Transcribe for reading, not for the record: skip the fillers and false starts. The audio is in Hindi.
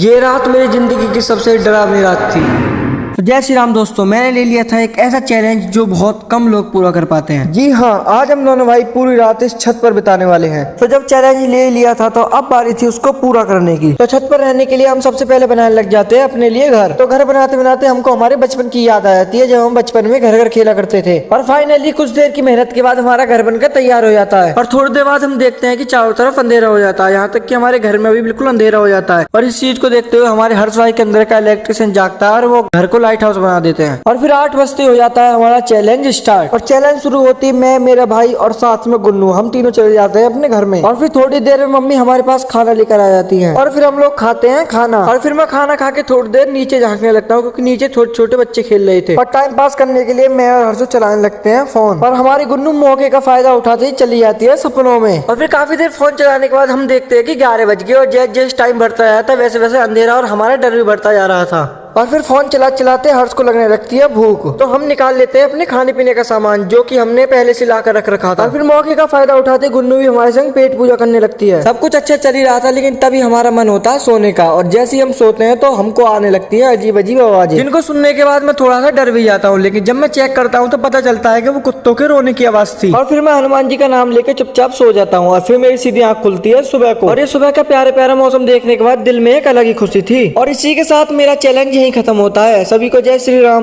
ये रात मेरी जिंदगी की सबसे डरावनी रात थी। तो जय श्री राम दोस्तों, मैंने ले लिया था एक ऐसा चैलेंज जो बहुत कम लोग पूरा कर पाते हैं। जी हाँ, आज हम दोनों भाई पूरी रात इस छत पर बिताने वाले हैं। तो जब चैलेंज ले लिया था तो अब बारी थी उसको पूरा करने की। तो छत पर रहने के लिए हम सबसे पहले बनाने लग जाते हैं अपने लिए घर। तो घर बनाते बनाते हमको हमारे बचपन की याद आ जाती है जब हम बचपन में घर घर खेला करते थे। और फाइनली कुछ देर की मेहनत के बाद हमारा घर बनकर तैयार हो जाता है। और थोड़ी देर बाद हम देखते हैं कि चारों तरफ अंधेरा हो जाता है, यहाँ तक कि हमारे घर में भी बिल्कुल अंधेरा हो जाता है। और इस चीज को देखते हुए हमारे हर्ष भाई के अंदर का इलेक्ट्रिशियन जागता है और वो घर को लाइट हाउस बना देते हैं। और फिर 8 बजते हो जाता है हमारा चैलेंज स्टार्ट। और चैलेंज शुरू होती है मैं, मेरा भाई और साथ में गुन्नू, हम तीनों चले जाते हैं अपने घर में। और फिर थोड़ी देर में मम्मी हमारे पास खाना लेकर आ जाती हैं और फिर हम लोग खाते हैं खाना। और फिर मैं खाना खा के थोड़ी देर नीचे झांकने लगता हूँ क्योंकि नीचे छोटे छोटे बच्चे खेल रहे थे। और टाइम पास करने के लिए मैं और हर्षो चलाने लगते हैं फोन। और हमारी गुन्नू मौके का फायदा उठाते ही चली जाती है सपनों में। और फिर काफी देर फोन चलाने के बाद हम देखते हैं कि 11 बज गए और जैसे जैसे टाइम बढ़ता जाता है वैसे वैसे अंधेरा और हमारा डर भी बढ़ता जा रहा था। और फिर फोन चलाते हर्ष को लगने लगती है भूख। तो हम निकाल लेते हैं अपने खाने पीने का सामान जो कि हमने पहले से ला कर रख रखा था। और फिर मौके का फायदा उठाते गुन्नू भी हमारे संग पेट पूजा करने लगती है। सब कुछ अच्छा चल ही रहा था लेकिन तभी हमारा मन होता है सोने का। और जैसे ही हम सोते हैं तो हमको आने लगती है अजीब अजीब आवाजें, जिनको सुनने के बाद मैं थोड़ा सा डर भी जाता हूँ। लेकिन जब मैं चेक करता हूँ तो पता चलता है कि वो कुत्तों के रोने की आवाज थी। और फिर मैं हनुमान जी का नाम लेके चुपचाप सो जाता हूँ। और फिर मेरी सीधी आंख खुलती है सुबह को। और ये सुबह का प्यारे प्यारा मौसम देखने के बाद दिल में एक अलग ही खुशी थी। और इसी के साथ मेरा चैलेंज यही खत्म होता है। सभी को जय श्री राम।